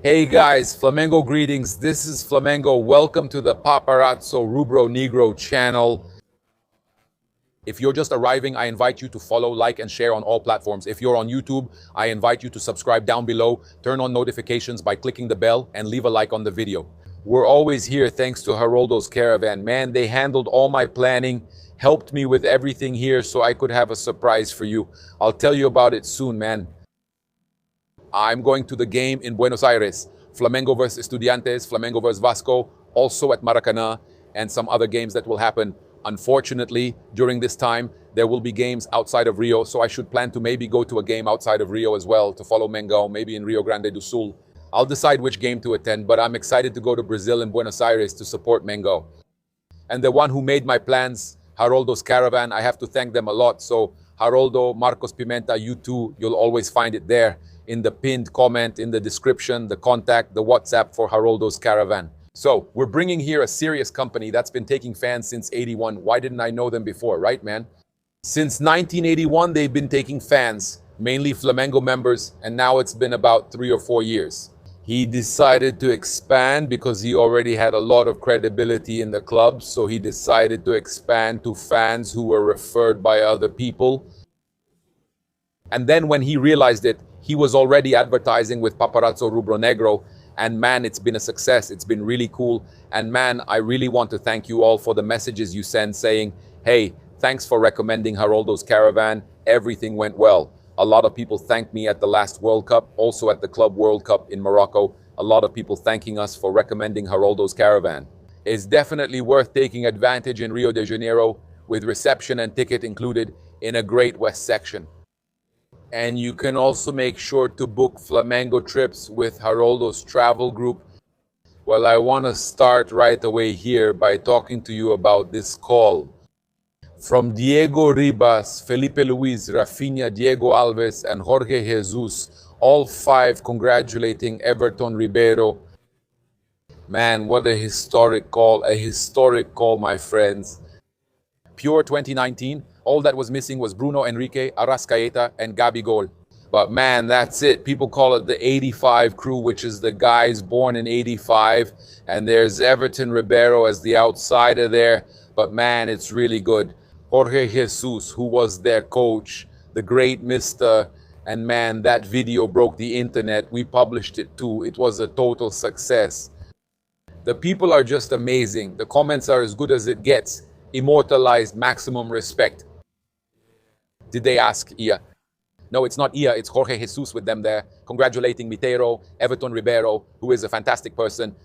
Hey guys, Flamengo greetings. This is Flamengo. Welcome to the Paparazzo Rubro Negro channel. If you're just arriving, I invite you to follow, like, and share on all platforms. If you're on YouTube, I invite you to subscribe down below, turn on notifications by clicking the bell, and leave a like on the video. We're always here thanks to Haroldo's Caravan. Man, they handled all my planning, helped me with everything here so I could have a surprise for you. I'll tell you about it soon, man. I'm going to the game in Buenos Aires. Flamengo versus Estudiantes, Flamengo versus Vasco, also at Maracanã, and some other games that will happen. Unfortunately, during this time, there will be games outside of Rio, so I should plan to maybe go to a game outside of Rio as well to follow Mengão, maybe in Rio Grande do Sul. I'll decide which game to attend, but I'm excited to go to Brazil and Buenos Aires to support Mengão. And the one who made my plans, Haroldo's Caravan, I have to thank them a lot. So Haroldo, Marcos Pimenta, you too, you'll always find it there in the pinned comment, in the description, the contact, the WhatsApp for Haroldo's Caravan. So we're bringing here a serious company that's been taking fans since 81. Why didn't I know them before, right, man? Since 1981, they've been taking fans, mainly Flamengo members, and now it's been about 3 or 4 years. He decided to expand because he already had a lot of credibility in the club, so he decided to expand to fans who were referred by other people. And then when he realized it, he was already advertising with Paparazzo Rubro Negro, and man, it's been a success. It's been really cool. And man, I really want to thank you all for the messages you send saying, hey, thanks for recommending Haroldo's Caravan. Everything went well. A lot of people thanked me at the last World Cup, also at the Club World Cup in Morocco. A lot of people thanking us for recommending Haroldo's Caravan. It's definitely worth taking advantage in Rio de Janeiro with reception and ticket included in a great West section. And you can also make sure to book Flamengo trips with Haroldo's travel group. Well, I want to start right away here by talking to you about this call. From Diego Ribas, Felipe Luis, Rafinha, Diego Alves, and Jorge Jesus, all 5 congratulating Everton Ribeiro. Man, what a historic call, my friends. Pure 2019. All that was missing was Bruno Henrique, Arrascaeta, and Gabigol. But man, that's it. People call it the 85 crew, which is the guys born in 85. And there's Everton Ribeiro as the outsider there. But man, it's really good. Jorge Jesus, who was their coach, the great mister. And man, that video broke the internet. We published it too. It was a total success. The people are just amazing. The comments are as good as it gets. Immortalized, maximum respect. Did they ask Ia? No, it's not Ia, it's Jorge Jesus with them there, congratulating Miteiro, Everton Ribeiro, who is a fantastic person.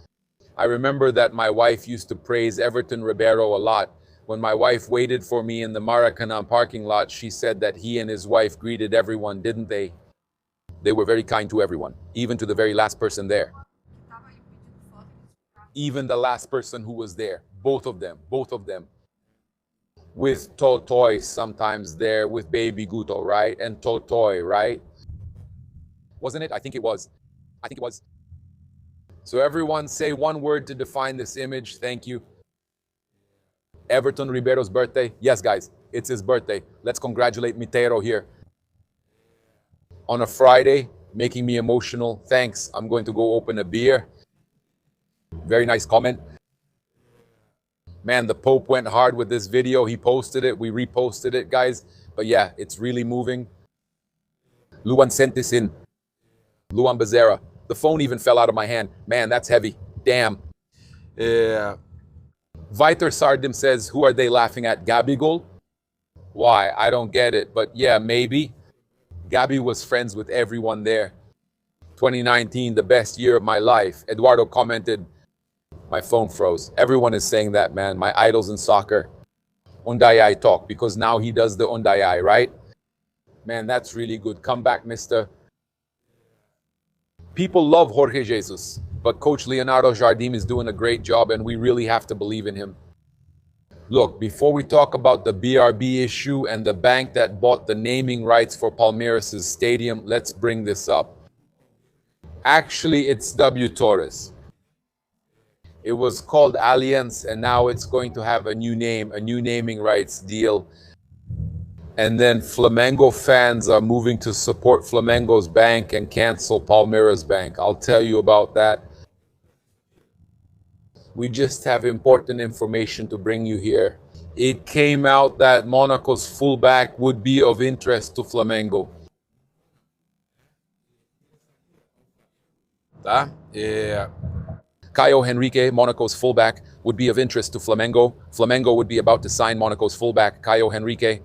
I remember that my wife used to praise Everton Ribeiro a lot. When my wife waited for me in the Maracanã parking lot, she said that he and his wife greeted everyone, didn't they? They were very kind to everyone, even to the very last person there. Even the last person who was there, both of them. With Totoy sometimes there, with Baby Guto, right? And Totoy, right? Wasn't it? I think it was. So everyone say one word to define this image. Thank you. Everton Ribeiro's birthday. Yes, guys, it's his birthday. Let's congratulate Miteiro here. On a Friday, making me emotional. Thanks. I'm going to go open a beer. Very nice comment. Man, the Pope went hard with this video. He posted it. We reposted it, guys. But yeah, it's really moving. Luan sent this in. Luan Bezerra. The phone even fell out of my hand. Man, that's heavy. Damn. Yeah. Viter Sardim says, who are they laughing at? Gabigol? Why? I don't get it. But yeah, maybe. Gabi was friends with everyone there. 2019, the best year of my life. Eduardo commented, my phone froze. Everyone is saying that, man. My idols in soccer. Undayai talk, because now he does the Undayai, right? Man, that's really good. Come back, mister. People love Jorge Jesus, but Coach Leonardo Jardim is doing a great job, and we really have to believe in him. Look, before we talk about the BRB issue and the bank that bought the naming rights for Palmeiras' stadium, let's bring this up. Actually, it's W. Torres. It was called Allianz, and now it's going to have a new name, a new naming rights deal. And then Flamengo fans are moving to support Flamengo's bank and cancel Palmeiras bank. I'll tell you about that. We just have important information to bring you here. It came out that Monaco's fullback would be of interest to Flamengo. Tá? Caio Henrique, Monaco's fullback, would be of interest to Flamengo. Flamengo would be about to sign Monaco's fullback, Caio Henrique.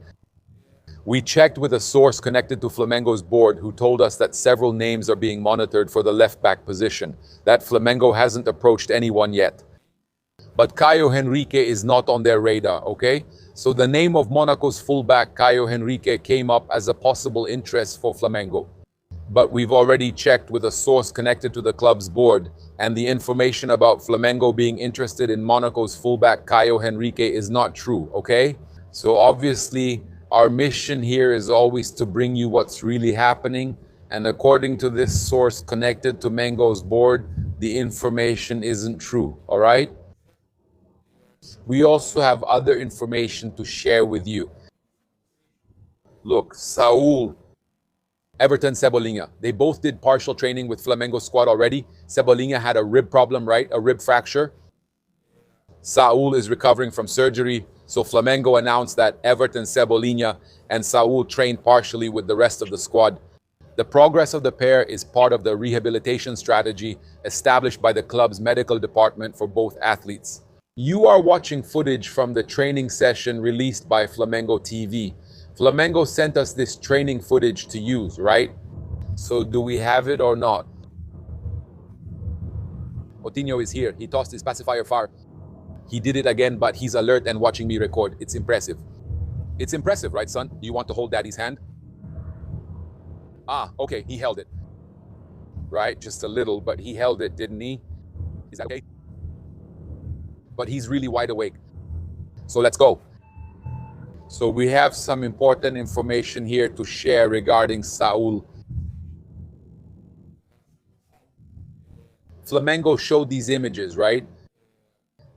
We checked with a source connected to Flamengo's board who told us that several names are being monitored for the left-back position, that Flamengo hasn't approached anyone yet. But Caio Henrique is not on their radar, okay? So the name of Monaco's fullback, Caio Henrique, came up as a possible interest for Flamengo. But we've already checked with a source connected to the club's board, and the information about Flamengo being interested in Monaco's fullback, Caio Henrique, is not true, okay? So obviously, our mission here is always to bring you what's really happening. And according to this source connected to Mango's board, the information isn't true, all right? We also have other information to share with you. Look, Saul, Everton, Cebolinha, they both did partial training with Flamengo squad already. Cebolinha had a rib problem, right? A rib fracture. Saul is recovering from surgery. So Flamengo announced that Everton, Cebolinha, and Saul trained partially with the rest of the squad. The progress of the pair is part of the rehabilitation strategy established by the club's medical department for both athletes. You are watching footage from the training session released by Flamengo TV. Flamengo sent us this training footage to use, right? So do we have it or not? Otinho is here. He tossed his pacifier far. He did it again, but he's alert and watching me record. It's impressive. It's impressive, right, son? Do you want to hold daddy's hand? Ah, okay, he held it. Right, just a little, but he held it, didn't he? Is that okay? But he's really wide awake. So let's go. So we have some important information here to share regarding Saul. Flamengo showed these images, right?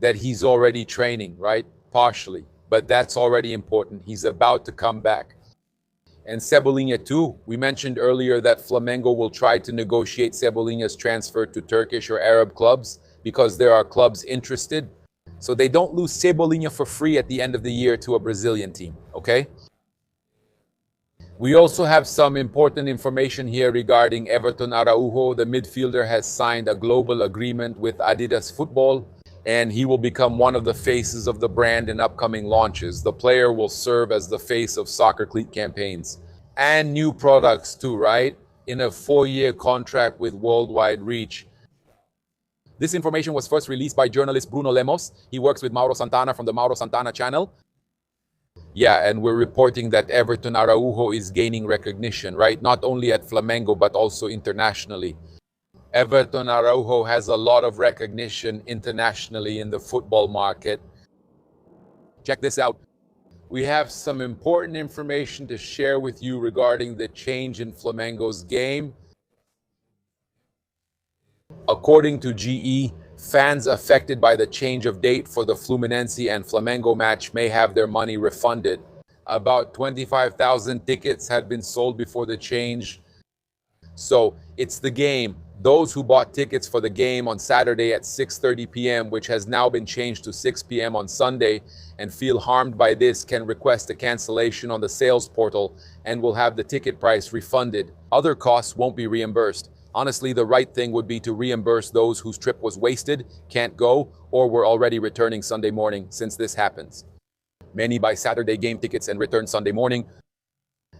That he's already training, right? Partially. But that's already important. He's about to come back. And Cebolinha too. We mentioned earlier that Flamengo will try to negotiate Cebolinha's transfer to Turkish or Arab clubs because there are clubs interested. So they don't lose Cebolinha for free at the end of the year to a Brazilian team, okay? We also have some important information here regarding Everton Araújo. The midfielder has signed a global agreement with Adidas Football, and he will become one of the faces of the brand in upcoming launches. The player will serve as the face of soccer cleat campaigns and new products too, right? In a 4-year contract with worldwide reach. This information was first released by journalist Bruno Lemos. He works with Mauro Santana from the Mauro Santana channel. Yeah, and we're reporting that Everton Araújo is gaining recognition, right? Not only at Flamengo, but also internationally. Everton Araújo has a lot of recognition internationally in the football market. Check this out. We have some important information to share with you regarding the change in Flamengo's game. According to GE, fans affected by the change of date for the Fluminense and Flamengo match may have their money refunded. About 25,000 tickets had been sold before the change. So it's the game. Those who bought tickets for the game on Saturday at 6:30 p.m., which has now been changed to 6 p.m. on Sunday, and feel harmed by this can request a cancellation on the sales portal and will have the ticket price refunded. Other costs won't be reimbursed. Honestly, the right thing would be to reimburse those whose trip was wasted, can't go, or were already returning Sunday morning, since this happens. Many buy Saturday game tickets and return Sunday morning.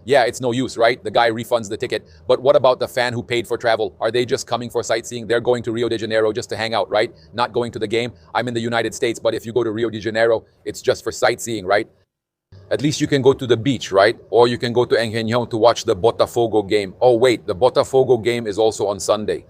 Yeah, it's no use, right? The guy refunds the ticket. But what about the fan who paid for travel? Are they just coming for sightseeing? They're going to Rio de Janeiro just to hang out, right? Not going to the game. I'm in the United States, but if you go to Rio de Janeiro, it's just for sightseeing, right? At least you can go to the beach, right? Or you can go to Engenhão to watch the Botafogo game. Oh, wait, the Botafogo game is also on Sunday.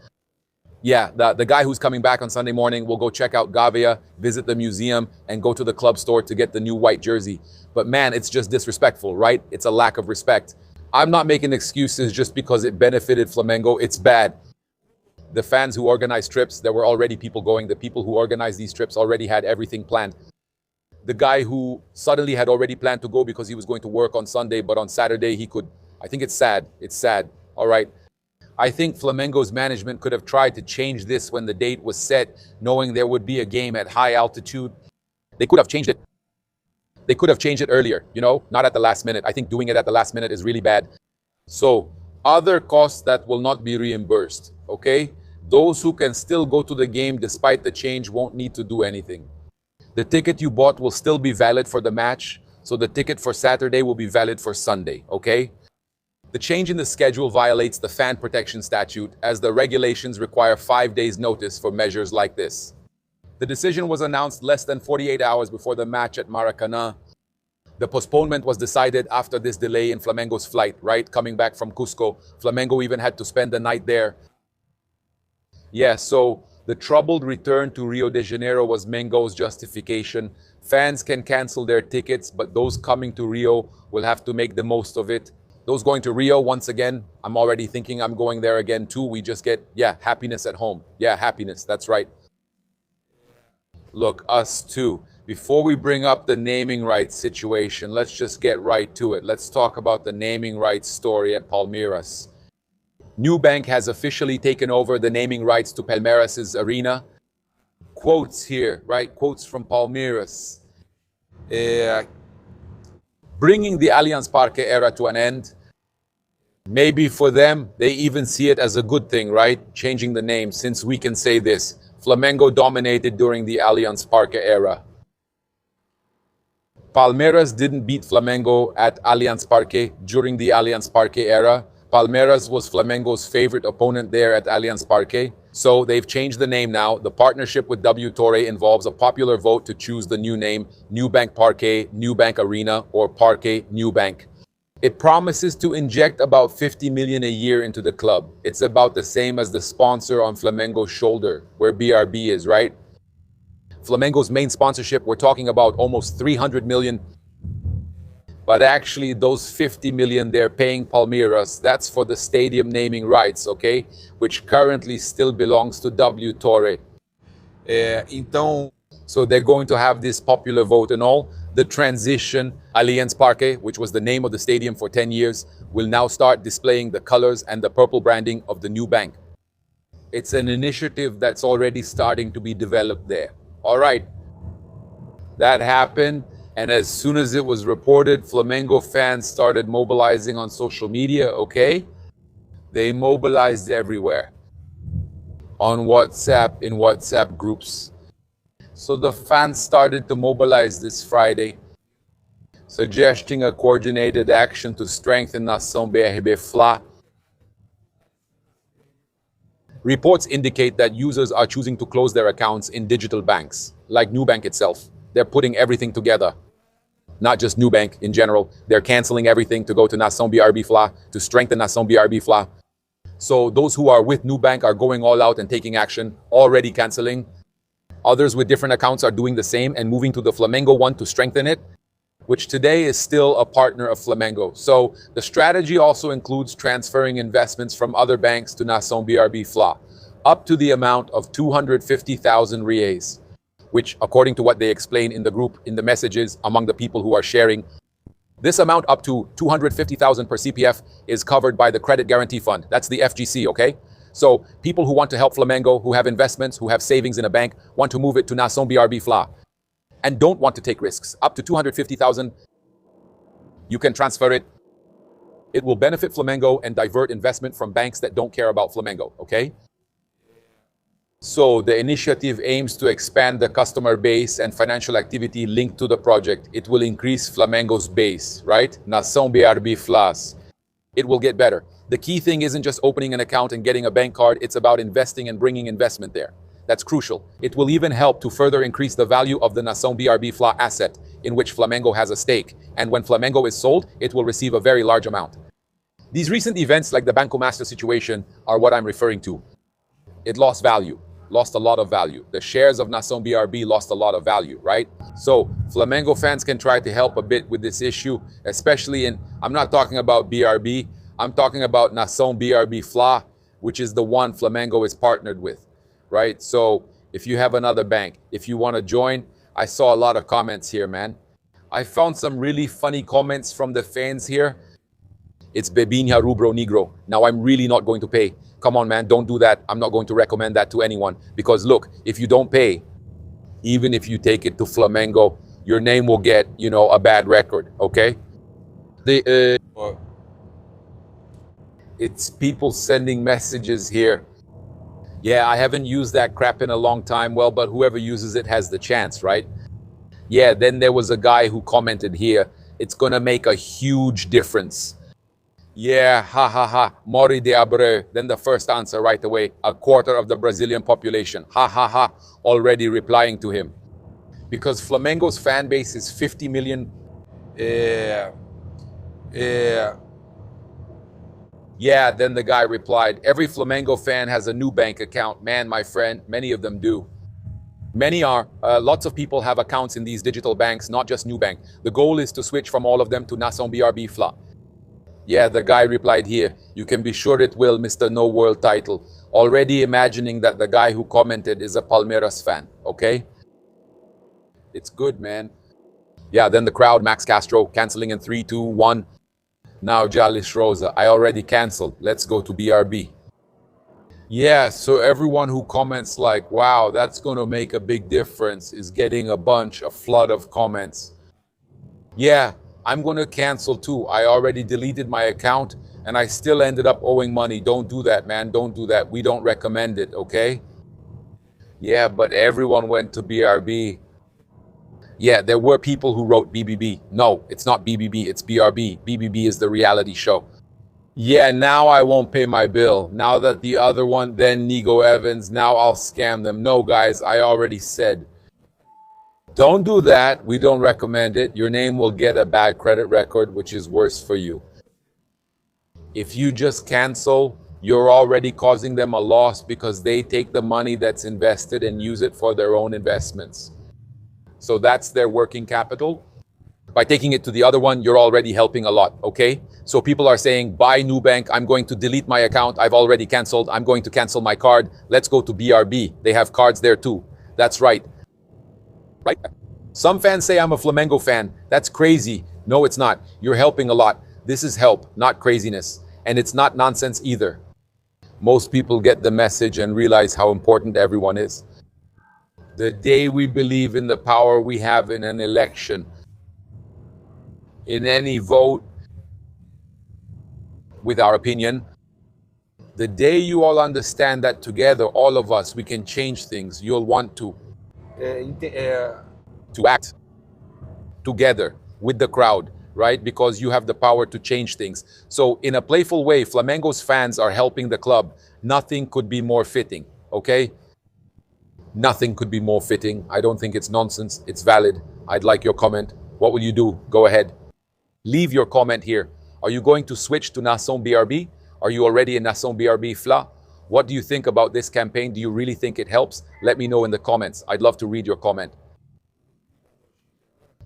Yeah, the guy who's coming back on Sunday morning will go check out Gavia, visit the museum, and go to the club store to get the new white jersey. But man, it's just disrespectful, right? It's a lack of respect. I'm not making excuses just because it benefited Flamengo. It's bad. The fans who organized trips, there were already people going. The people who organized these trips already had everything planned. the guy who suddenly had already planned to go because he was going to work on Sunday, but on Saturday he could. I think it's sad. It's sad. All right. I think Flamengo's management could have tried to change this when the date was set, knowing there would be a game at high altitude. They could have changed it. They could have changed it earlier, not at the last minute. I think doing it at the last minute is really bad. So, other costs that will not be reimbursed, okay? Those who can still go to the game despite the change won't need to do anything. The ticket you bought will still be valid for the match, so the ticket for Saturday will be valid for Sunday, okay? The change in the schedule violates the fan protection statute, as the regulations require 5 days notice for measures like this. The decision was announced less than 48 hours before the match at Maracanã. The postponement was decided after this delay in Flamengo's flight, right? Coming back from Cusco, Flamengo even had to spend the night there. Yeah, so the troubled return to Rio de Janeiro was Mengo's justification. Fans can cancel their tickets, but those coming to Rio will have to make the most of it. Those going to Rio, once again, I'm already thinking I'm going there again too. We just get, happiness at home. Yeah, happiness, that's right. Look, us too. Before we bring up the naming rights situation, let's just get right to it. Let's talk about the naming rights story at Palmeiras. Nubank has officially taken over the naming rights to Palmeiras' arena. Quotes here, right? Quotes from Palmeiras. Bringing the Allianz Parque era to an end. Maybe for them, they even see it as a good thing, right? Changing the name, since we can say this. Flamengo dominated during the Allianz Parque era. Palmeiras didn't beat Flamengo at Allianz Parque during the Allianz Parque era. Palmeiras was Flamengo's favorite opponent there at Allianz Parque. So they've changed the name now. The partnership with W Torre involves a popular vote to choose the new name, Nubank Parque, Nubank Arena, or Parque Nubank. It promises to inject about 50 million a year into the club. It's about the same as the sponsor on Flamengo's shoulder, where BRB is, right? Flamengo's main sponsorship, we're talking about almost 300 million. But actually, those 50 million they're paying Palmeiras, that's for the stadium naming rights, okay? Which currently still belongs to W Torre. So they're going to have this popular vote and all. The transition, Allianz Parque, which was the name of the stadium for 10 years, will now start displaying the colors and the purple branding of the new bank. It's an initiative that's already starting to be developed there. All right, that happened. And as soon as it was reported, Flamengo fans started mobilizing on social media, okay? They mobilized everywhere. On WhatsApp, in WhatsApp groups. So the fans started to mobilize this Friday, suggesting a coordinated action to strengthen Nação BRB Fla. Reports indicate that users are choosing to close their accounts in digital banks, like Nubank itself. They're putting everything together. Not just Nubank in general. They're canceling everything to go to Nação BRB Fla, to strengthen Nação BRB Fla. So those who are with Nubank are going all out and taking action, already canceling. Others with different accounts are doing the same and moving to the Flamengo one to strengthen it, which today is still a partner of Flamengo. So the strategy also includes transferring investments from other banks to Nação BRB Fla, up to the amount of 250,000 reais, which, according to what they explain in the group, in the messages among the people who are sharing, this amount up to 250,000 per CPF is covered by the Credit Guarantee Fund. That's the FGC, okay? So people who want to help Flamengo, who have investments, who have savings in a bank, want to move it to Nação BRB Fla and don't want to take risks. Up to 250,000, you can transfer it. It will benefit Flamengo and divert investment from banks that don't care about Flamengo, okay? So the initiative aims to expand the customer base and financial activity linked to the project. It will increase Flamengo's base, right? Nação BRB Flas. It will get better. The key thing isn't just opening an account and getting a bank card. It's about investing and bringing investment there. That's crucial. It will even help to further increase the value of the Nação BRB Fla asset, in which Flamengo has a stake. And when Flamengo is sold, it will receive a very large amount. These recent events, like the Banco Master situation, are what I'm referring to. It lost value, lost a lot of value. The shares of Nação BRB lost a lot of value, right? So Flamengo fans can try to help a bit with this issue, especially I'm not talking about BRB, I'm talking about Nação BRB Fla, which is the one Flamengo is partnered with, right? So if you have another bank, if you want to join, I saw a lot of comments here, man. I found some really funny comments from the fans here. It's Bebinha Rubro Negro. Now I'm really not going to pay. Come on, man, don't do that. I'm not going to recommend that to anyone. Because look, if you don't pay, even if you take it to Flamengo, your name will get, a bad record, okay? It's people sending messages here. Yeah, I haven't used that crap in a long time. Well, but whoever uses it has the chance, right? Yeah, then there was a guy who commented here, it's gonna make a huge difference. Yeah, ha ha ha, Mori de Abreu. Then the first answer right away, a quarter of the Brazilian population. Ha ha ha, already replying to him. Because Flamengo's fan base is 50 million. Yeah, then the guy replied, every Flamengo fan has a new bank account. Man, my friend, many of them do. Many are. Lots of people have accounts in these digital banks, not just Nubank. The goal is to switch from all of them to Nação BRB Fla. Yeah, the guy replied here, you can be sure it will, Mr. No World Title. Already imagining that the guy who commented is a Palmeiras fan, okay? It's good, man. Yeah, then the crowd, Max Castro, canceling in 3, 2, 1. Now Jalis Rosa, I already canceled. Let's go to BRB. Yeah, so everyone who comments like, wow, that's going to make a big difference is getting a flood of comments. Yeah, I'm going to cancel too. I already deleted my account and I still ended up owing money. Don't do that, man. Don't do that. We don't recommend it, okay? Yeah, but everyone went to BRB. Yeah, there were people who wrote BBB. No, it's not BBB, it's BRB. BBB is the reality show. Yeah, now I won't pay my bill. Now that the other one, then Nigo Evans, now I'll scam them. No, guys, I already said. Don't do that. We don't recommend it. Your name will get a bad credit record, which is worse for you. If you just cancel, you're already causing them a loss because they take the money that's invested and use it for their own investments. So that's their working capital. By taking it to the other one, you're already helping a lot, okay? So people are saying, buy Nubank, I'm going to delete my account, I've already canceled, I'm going to cancel my card, let's go to BRB. They have cards there too. That's right. Right? Some fans say I'm a Flamengo fan. That's crazy. No, it's not. You're helping a lot. This is help, not craziness. And it's not nonsense either. Most people get the message and realize how important everyone is. The day we believe in the power we have in an election, in any vote, with our opinion, the day you all understand that together, all of us, we can change things, you'll want to act together with the crowd, right? Because you have the power to change things. So in a playful way, Flamengo's fans are helping the club. Nothing could be more fitting, okay? Nothing could be more fitting. I don't think it's nonsense. It's valid. I'd like your comment. What will you do? Go ahead. Leave your comment here. Are you going to switch to Nação BRB? Are you already in Nação BRB Fla? What do you think about this campaign? Do you really think it helps? Let me know in the comments. I'd love to read your comment.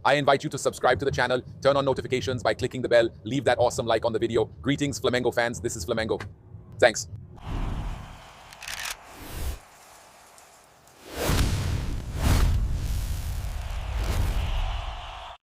I invite you to subscribe to the channel, turn on notifications by clicking the bell, leave that awesome like on the video. Greetings, Flamengo fans. This is Flamengo. Thanks.